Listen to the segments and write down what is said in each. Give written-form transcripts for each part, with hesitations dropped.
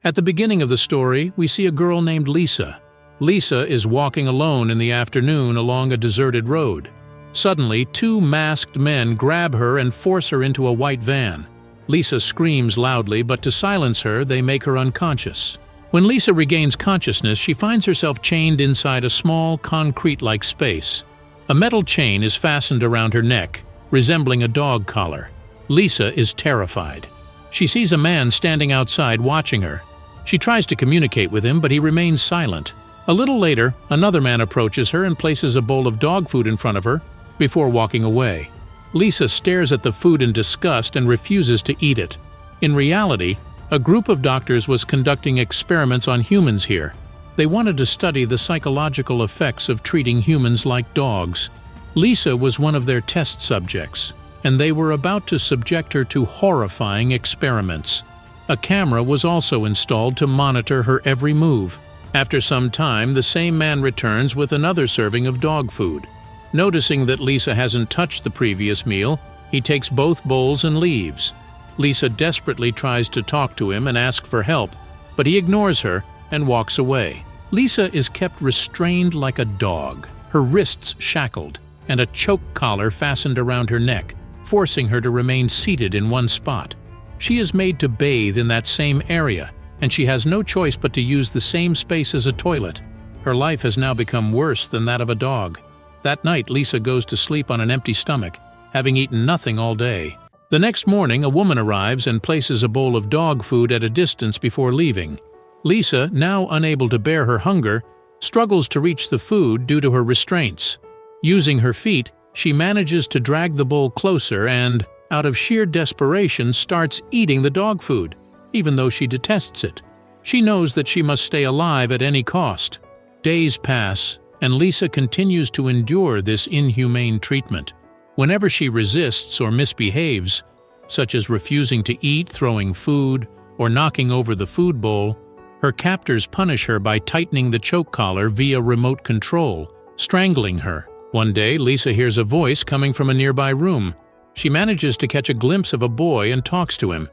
At the beginning of the story, we see a girl named Lisa. Lisa is walking alone in the afternoon along a deserted road. Suddenly, two masked men grab her and force her into a white van. Lisa screams loudly, but to silence her, they make her unconscious. When Lisa regains consciousness, she finds herself chained inside a small, concrete-like space. A metal chain is fastened around her neck, resembling a dog collar. Lisa is terrified. She sees a man standing outside watching her. She tries to communicate with him, but he remains silent. A little later, another man approaches her and places a bowl of dog food in front of her before walking away. Lisa stares at the food in disgust and refuses to eat it. In reality, a group of doctors was conducting experiments on humans here. They wanted to study the psychological effects of treating humans like dogs. Lisa was one of their test subjects, and they were about to subject her to horrifying experiments. A camera was also installed to monitor her every move. After some time, the same man returns with another serving of dog food. Noticing that Lisa hasn't touched the previous meal, he takes both bowls and leaves. Lisa desperately tries to talk to him and ask for help, but he ignores her and walks away. Lisa is kept restrained like a dog, her wrists shackled, and a choke collar fastened around her neck, forcing her to remain seated in one spot. She is made to bathe in that same area, and she has no choice but to use the same space as a toilet. Her life has now become worse than that of a dog. That night, Lisa goes to sleep on an empty stomach, having eaten nothing all day. The next morning, a woman arrives and places a bowl of dog food at a distance before leaving. Lisa, now unable to bear her hunger, struggles to reach the food due to her restraints. Using her feet, she manages to drag the bowl closer and, out of sheer desperation, starts eating the dog food, even though she detests it. She knows that she must stay alive at any cost. Days pass, and Lisa continues to endure this inhumane treatment. Whenever she resists or misbehaves, such as refusing to eat, throwing food, or knocking over the food bowl, her captors punish her by tightening the choke collar via remote control, strangling her. One day, Lisa hears a voice coming from a nearby room. She manages to catch a glimpse of a boy and talks to him.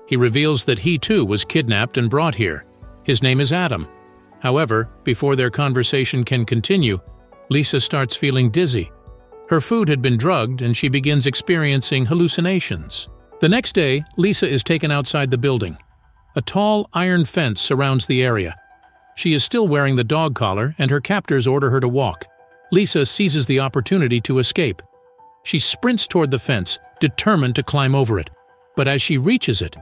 He reveals that he too was kidnapped and brought here. His name is Adam. However, before their conversation can continue, Lisa starts feeling dizzy. Her food had been drugged and she begins experiencing hallucinations. The next day, Lisa is taken outside the building. A tall iron fence surrounds the area. She is still wearing the dog collar and her captors order her to walk. Lisa seizes the opportunity to escape. She sprints toward the fence, determined to climb over it. But as she reaches it,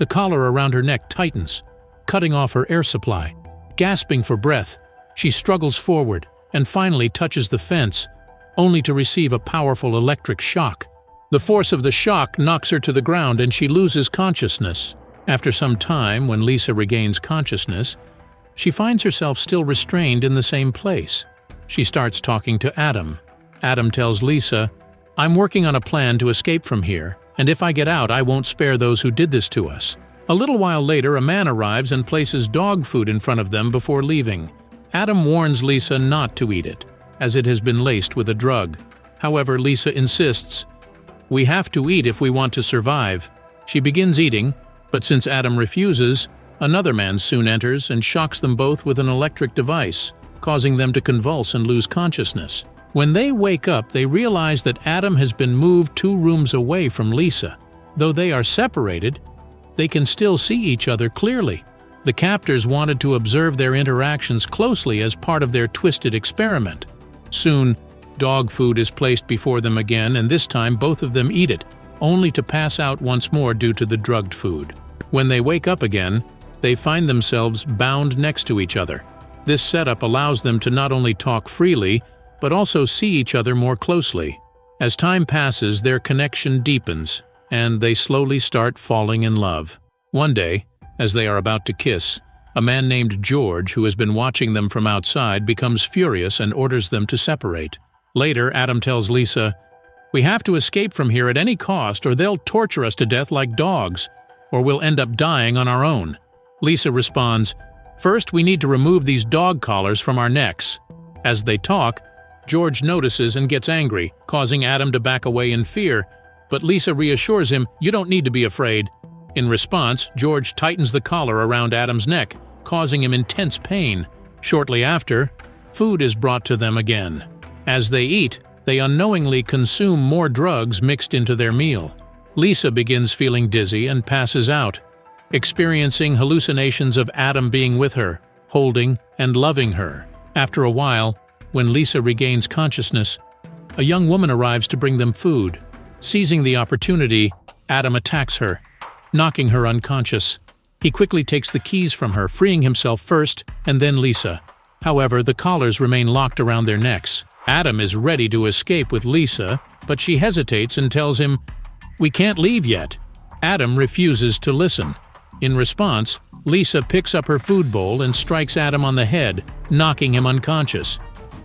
the collar around her neck tightens, cutting off her air supply. Gasping for breath, she struggles forward and finally touches the fence, only to receive a powerful electric shock. The force of the shock knocks her to the ground and she loses consciousness. After some time, when Lisa regains consciousness, she finds herself still restrained in the same place. She starts talking to Adam. Adam tells Lisa, "I'm working on a plan to escape from here, and if I get out, I won't spare those who did this to us." A little while later, a man arrives and places dog food in front of them before leaving. Adam warns Lisa not to eat it, as it has been laced with a drug. However, Lisa insists, "We have to eat if we want to survive." She begins eating, but since Adam refuses, another man soon enters and shocks them both with an electric device, causing them to convulse and lose consciousness. When they wake up, they realize that Adam has been moved 2 rooms away from Lisa. Though they are separated, they can still see each other clearly. The captors wanted to observe their interactions closely as part of their twisted experiment. Soon, dog food is placed before them again, and this time both of them eat it, only to pass out once more due to the drugged food. When they wake up again, they find themselves bound next to each other. This setup allows them to not only talk freely, but also see each other more closely. As time passes, their connection deepens, and they slowly start falling in love. One day, as they are about to kiss, a man named George, who has been watching them from outside, becomes furious and orders them to separate. Later, Adam tells Lisa, "We have to escape from here at any cost or they'll torture us to death like dogs, or we'll end up dying on our own." Lisa responds, "First, we need to remove these dog collars from our necks." As they talk, George notices and gets angry, causing Adam to back away in fear, but Lisa reassures him, "You don't need to be afraid. In response, George tightens the collar around Adam's neck, causing him intense pain. Shortly after, food is brought to them again. As they eat, they unknowingly consume more drugs mixed into their meal. Lisa begins feeling dizzy and passes out, experiencing hallucinations of Adam being with her, holding and loving her. After a while, when Lisa regains consciousness, a young woman arrives to bring them food. Seizing the opportunity, Adam attacks her, knocking her unconscious. He quickly takes the keys from her, freeing himself first and then Lisa. However, the collars remain locked around their necks. Adam is ready to escape with Lisa, but she hesitates and tells him, "We can't leave yet." Adam refuses to listen. In response, Lisa picks up her food bowl and strikes Adam on the head, knocking him unconscious.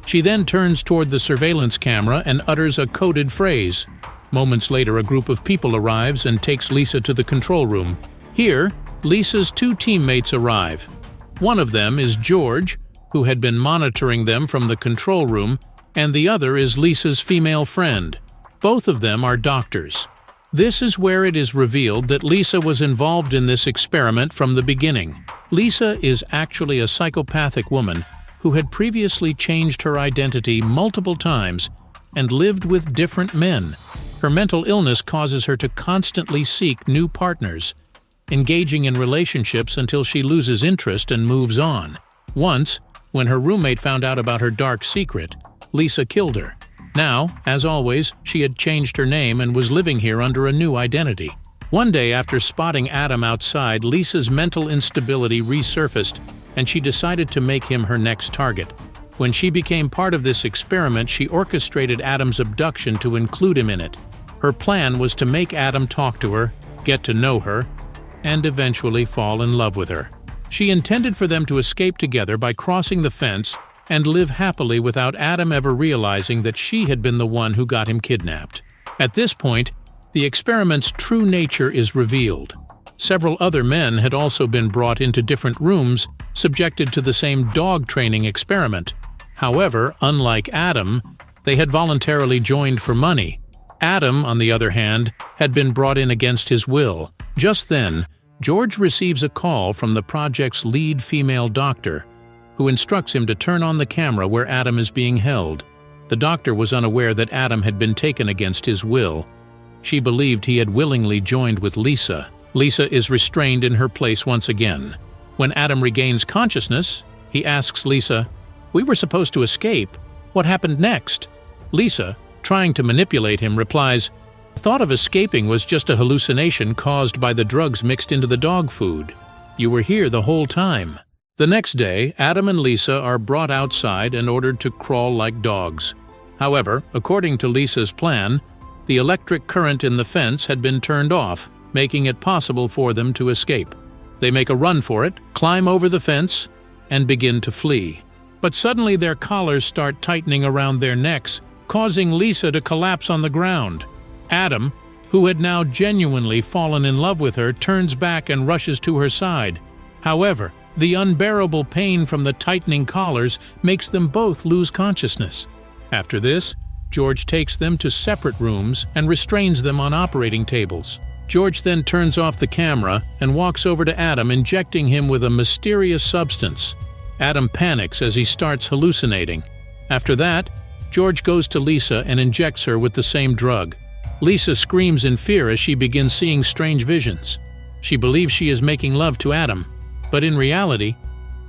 She then turns toward the surveillance camera and utters a coded phrase. Moments later, a group of people arrives and takes Lisa to the control room. Here, Lisa's two teammates arrive. One of them is George, who had been monitoring them from the control room, and the other is Lisa's female friend. Both of them are doctors. This is where it is revealed that Lisa was involved in this experiment from the beginning. Lisa is actually a psychopathic woman who had previously changed her identity multiple times and lived with different men. Her mental illness causes her to constantly seek new partners, engaging in relationships until she loses interest and moves on. Once, when her roommate found out about her dark secret, Lisa killed her. Now, as always, she had changed her name and was living here under a new identity. One day, after spotting Adam outside, Lisa's mental instability resurfaced, and she decided to make him her next target. When she became part of this experiment, she orchestrated Adam's abduction to include him in it. Her plan was to make Adam talk to her, get to know her, and eventually fall in love with her. She intended for them to escape together by crossing the fence and live happily without Adam ever realizing that she had been the one who got him kidnapped. At this point, the experiment's true nature is revealed. Several other men had also been brought into different rooms, subjected to the same dog training experiment. However, unlike Adam, they had voluntarily joined for money. Adam, on the other hand, had been brought in against his will. Just then, George receives a call from the project's lead female doctor, who instructs him to turn on the camera where Adam is being held. The doctor was unaware that Adam had been taken against his will. She believed he had willingly joined with Lisa. Lisa is restrained in her place once again. When Adam regains consciousness, he asks Lisa, "We were supposed to escape. What happened next?" Lisa, trying to manipulate him, replies, "The thought of escaping was just a hallucination caused by the drugs mixed into the dog food. You were here the whole time." The next day, Adam and Lisa are brought outside and ordered to crawl like dogs. However, according to Lisa's plan, the electric current in the fence had been turned off, making it possible for them to escape. They make a run for it, climb over the fence, and begin to flee. But suddenly their collars start tightening around their necks, causing Lisa to collapse on the ground. Adam, who had now genuinely fallen in love with her, turns back and rushes to her side. However, the unbearable pain from the tightening collars makes them both lose consciousness. After this, George takes them to separate rooms and restrains them on operating tables. George then turns off the camera and walks over to Adam, injecting him with a mysterious substance. Adam panics as he starts hallucinating. After that, George goes to Lisa and injects her with the same drug. Lisa screams in fear as she begins seeing strange visions. She believes she is making love to Adam, but in reality,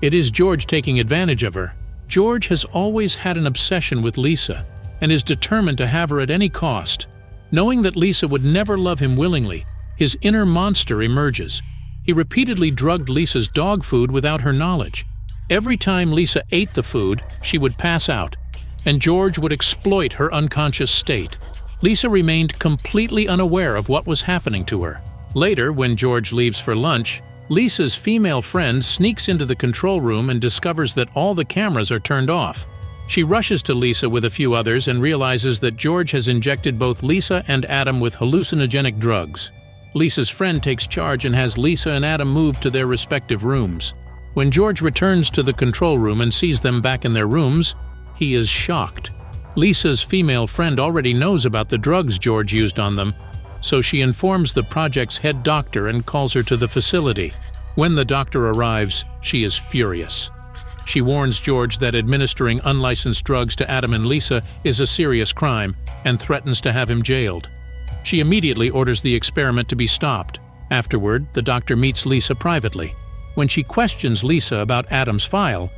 it is George taking advantage of her. George has always had an obsession with Lisa and is determined to have her at any cost. Knowing that Lisa would never love him willingly, his inner monster emerges. He repeatedly drugged Lisa's dog food without her knowledge. Every time Lisa ate the food, she would pass out, and George would exploit her unconscious state. Lisa remained completely unaware of what was happening to her. Later, when George leaves for lunch, Lisa's female friend sneaks into the control room and discovers that all the cameras are turned off. She rushes to Lisa with a few others and realizes that George has injected both Lisa and Adam with hallucinogenic drugs. Lisa's friend takes charge and has Lisa and Adam moved to their respective rooms. When George returns to the control room and sees them back in their rooms, he is shocked. Lisa's female friend already knows about the drugs George used on them, so she informs the project's head doctor and calls her to the facility. When the doctor arrives, she is furious. She warns George that administering unlicensed drugs to Adam and Lisa is a serious crime and threatens to have him jailed. She immediately orders the experiment to be stopped. Afterward, the doctor meets Lisa privately. When she questions Lisa about Adam's file,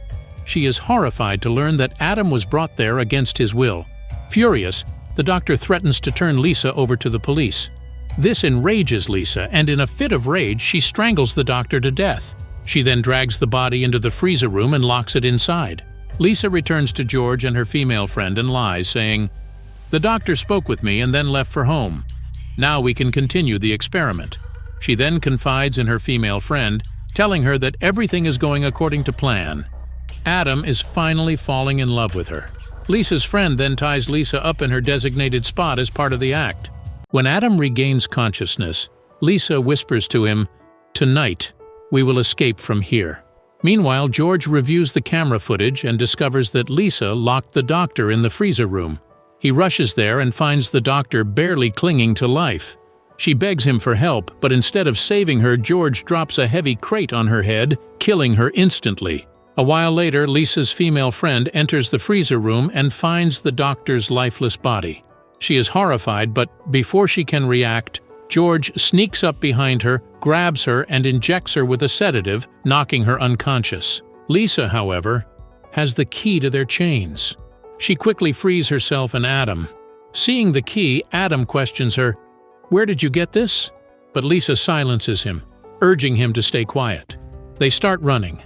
she is horrified to learn that Adam was brought there against his will. Furious, the doctor threatens to turn Lisa over to the police. This enrages Lisa, and in a fit of rage, she strangles the doctor to death. She then drags the body into the freezer room and locks it inside. Lisa returns to George and her female friend and lies, saying, "The doctor spoke with me and then left for home. Now we can continue the experiment." She then confides in her female friend, telling her that everything is going according to plan. Adam is finally falling in love with her. Lisa's friend then ties Lisa up in her designated spot as part of the act. When Adam regains consciousness, Lisa whispers to him, "Tonight, we will escape from here." Meanwhile, George reviews the camera footage and discovers that Lisa locked the doctor in the freezer room. He rushes there and finds the doctor barely clinging to life. She begs him for help, but instead of saving her, George drops a heavy crate on her head, killing her instantly. A while later, Lisa's female friend enters the freezer room and finds the doctor's lifeless body. She is horrified, but before she can react, George sneaks up behind her, grabs her, and injects her with a sedative, knocking her unconscious. Lisa, however, has the key to their chains. She quickly frees herself and Adam. Seeing the key, Adam questions her, "Where did you get this?" But Lisa silences him, urging him to stay quiet. They start running,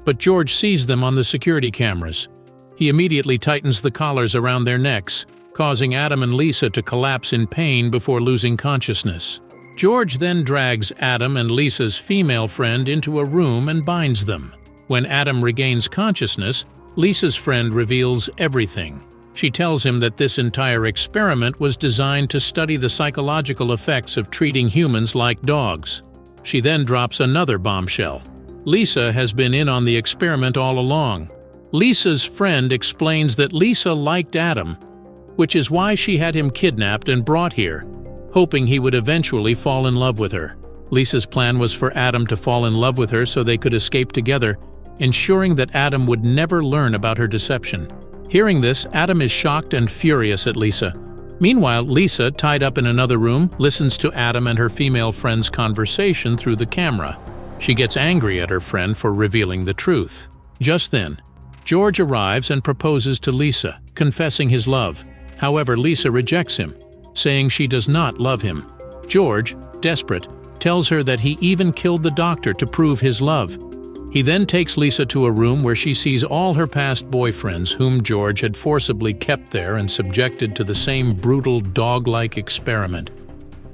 but George sees them on the security cameras. He immediately tightens the collars around their necks, causing Adam and Lisa to collapse in pain before losing consciousness. George then drags Adam and Lisa's female friend into a room and binds them. When Adam regains consciousness, Lisa's friend reveals everything. She tells him that this entire experiment was designed to study the psychological effects of treating humans like dogs. She then drops another bombshell. Lisa has been in on the experiment all along. Lisa's friend explains that Lisa liked Adam, which is why she had him kidnapped and brought here, hoping he would eventually fall in love with her. Lisa's plan was for Adam to fall in love with her so they could escape together, ensuring that Adam would never learn about her deception. Hearing this, Adam is shocked and furious at Lisa. Meanwhile, Lisa, tied up in another room, listens to Adam and her female friend's conversation through the camera. She gets angry at her friend for revealing the truth. Just then, George arrives and proposes to Lisa, confessing his love. However, Lisa rejects him, saying she does not love him. George, desperate, tells her that he even killed the doctor to prove his love. He then takes Lisa to a room where she sees all her past boyfriends whom George had forcibly kept there and subjected to the same brutal dog-like experiment.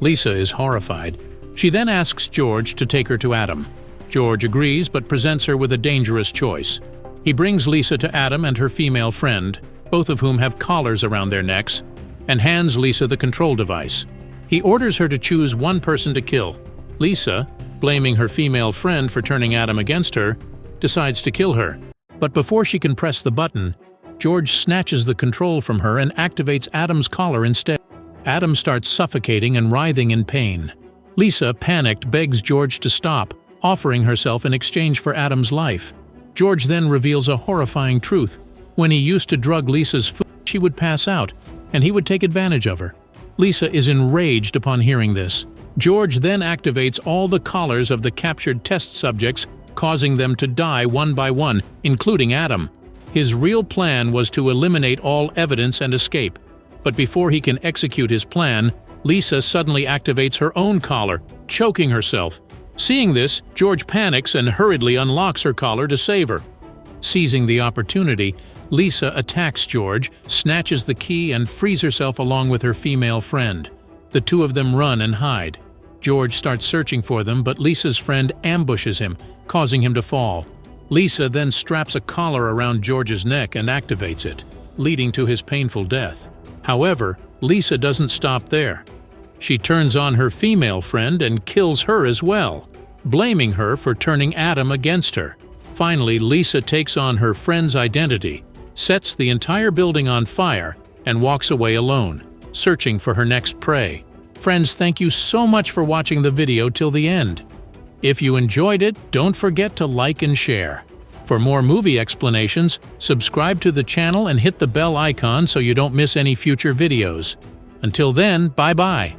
Lisa is horrified. She then asks George to take her to Adam. George agrees but presents her with a dangerous choice. He brings Lisa to Adam and her female friend, both of whom have collars around their necks, and hands Lisa the control device. He orders her to choose one person to kill. Lisa, blaming her female friend for turning Adam against her, decides to kill her. But before she can press the button, George snatches the control from her and activates Adam's collar instead. Adam starts suffocating and writhing in pain. Lisa, panicked, begs George to stop, offering herself in exchange for Adam's life. George then reveals a horrifying truth. When he used to drug Lisa's food, she would pass out, and he would take advantage of her. Lisa is enraged upon hearing this. George then activates all the collars of the captured test subjects, causing them to die one by one, including Adam. His real plan was to eliminate all evidence and escape. But before he can execute his plan, Lisa suddenly activates her own collar, choking herself. Seeing this, George panics and hurriedly unlocks her collar to save her. Seizing the opportunity, Lisa attacks George, snatches the key, and frees herself along with her female friend. The two of them run and hide. George starts searching for them, but Lisa's friend ambushes him, causing him to fall. Lisa then straps a collar around George's neck and activates it, leading to his painful death. However, Lisa doesn't stop there. She turns on her female friend and kills her as well, blaming her for turning Adam against her. Finally, Lisa takes on her friend's identity, sets the entire building on fire, and walks away alone, searching for her next prey. Friends, thank you so much for watching the video till the end. If you enjoyed it, don't forget to like and share. For more movie explanations, subscribe to the channel and hit the bell icon so you don't miss any future videos. Until then, bye-bye.